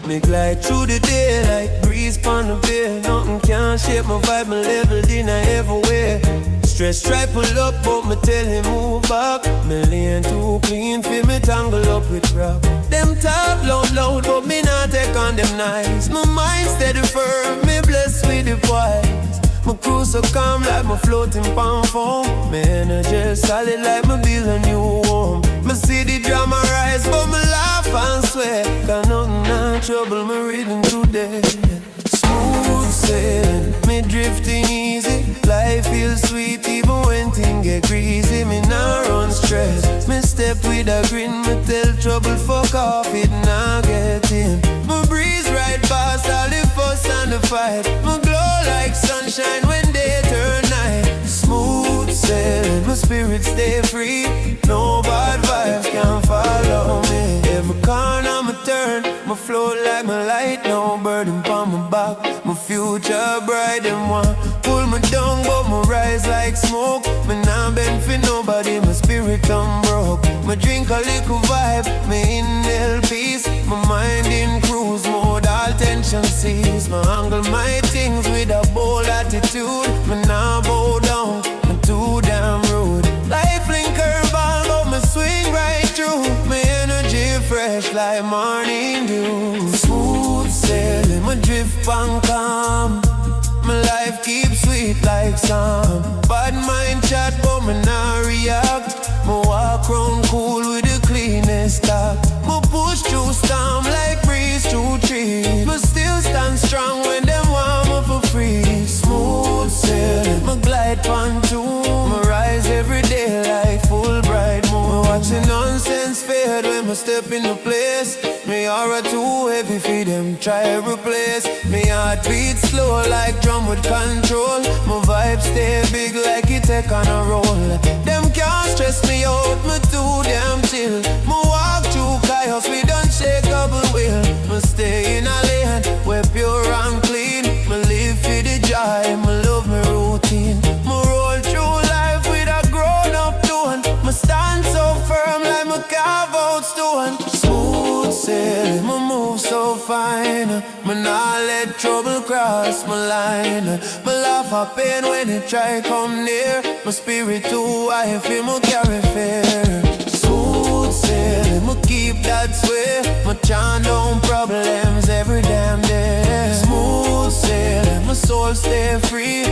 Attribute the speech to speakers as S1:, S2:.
S1: Me glide through the day like breeze pon the bay. Nothing can shake my vibe, my level in everywhere. Stress try pull up, but me tell him move back. Me lane too clean, feel me tangle up with rock. Them talk loud, but me not take on them nights. My mind steady firm, me blessed with the vibes. My crew so calm like my floating palm foam. My energy solid like my build a new home. Me see the drama rise, but me laugh and swear. Got nothing on trouble, me reading today. Smooth sailing, me drifting easy. Life feels sweet even when things get greasy. Me nah run stress, me step with a grin. Me tell trouble fuck off, it nah get in. Me breeze right past all the fuss and the fight. Me glow like sunshine when day turn night. Smooth sailing, my spirit stay free. No bad vibes can follow me. Every corner me turn, me float like my light. No burden on my back, my future bright. Them want pull me down, but me rise like smoke. Me nah bend for nobody, my spirit unbroke. Me drink a little vibe, me inhale peace. My mind in cruise mode, all tension cease. Me angle my things with a bold attitude. Me nah bow down, me too damn rude. Life link curveball, but me swing right through. Me energy fresh like morning dew. Smooth sailing, me drift and calm. My life keeps sweet like some. Bad mind chat, but me nah react. Me walk round cool with the cleanest talk. Me push through storm like breeze through trees. Me still stand strong when them want me for free. Smooth sailing, me glide pontoon. Me rise every day like full bright moon. Me watching nonsense fade when me step in the place. Me aura too heavy for them try replace. Me heart beat slow like drum with control. My vibe stay big like it take on a roll. Them can't stress me out, me too damn chill. Me walk through chaos, we don't shake up a wheel. Me stay in a lane, where pure and clean. Me live for the joy, me love me routine. Me roll through life with a grown up tone. Me stand so firm like me carve out stone. Smooth sailing, me move so fine. Me nah let trouble cross my line. Me laugh at pain when it try come near. My spirit too high, feel me carry fear. Smooth sailing, me keep that sway. Me chant down problems every damn day. Smooth sailing, my soul stay free.